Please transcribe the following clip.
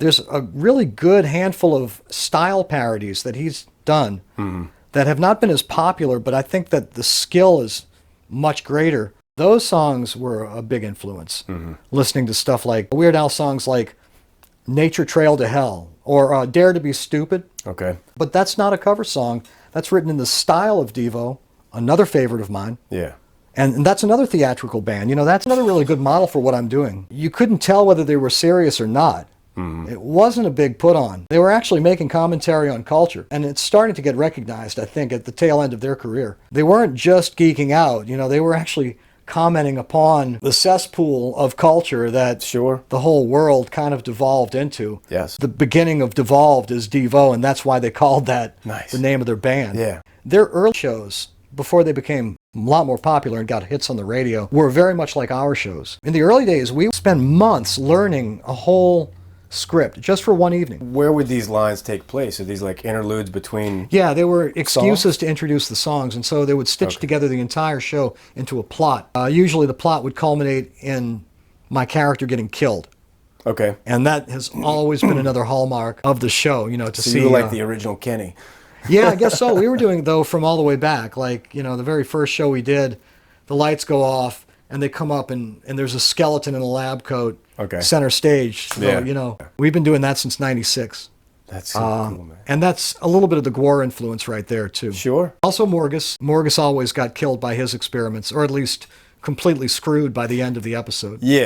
There's a really good handful of style parodies that he's done that have not been as popular, but I think that the skill is much greater. Those songs were a big influence. Listening to stuff like Weird Al songs like Nature Trail to Hell or Dare to Be Stupid. Okay. But that's not a cover song. That's written in the style of Devo, another favorite of mine. Yeah. And that's another theatrical band. You know, that's another really good model for what I'm doing. You couldn't tell whether they were serious or not. It wasn't a big put on. They were actually making commentary on culture. And it's starting to get recognized, I think, at the tail end of their career. They weren't just geeking out. You know, they were actually commenting upon the cesspool of culture that the whole world kind of devolved into. Yes. The beginning of devolved is Devo, and that's why they called that the name of their band. Yeah. Their early shows, before they became a lot more popular and got hits on the radio, were very much like our shows. In the early days, we would spend months learning a whole script just for one evening. Where would these lines take place? Are these like interludes between Yeah, they were excuses to introduce the songs, and so they would stitch together the entire show into a plot. Usually the plot would culminate in my character getting killed. Okay. And that has always been another hallmark of the show, you know, to see... So you were like the original Kenny. Yeah, I guess so. We were doing, though, from all the way back. Like, you know, the very first show we did, the lights go off, and they come up, and there's a skeleton in a lab coat center stage. So, you know, we've been doing that since '96. That's so cool, man. And that's a little bit of the Gore influence right there, too. Sure. Also Morgus. Morgus always got killed by his experiments, or at least completely screwed by the end of the episode. Yeah.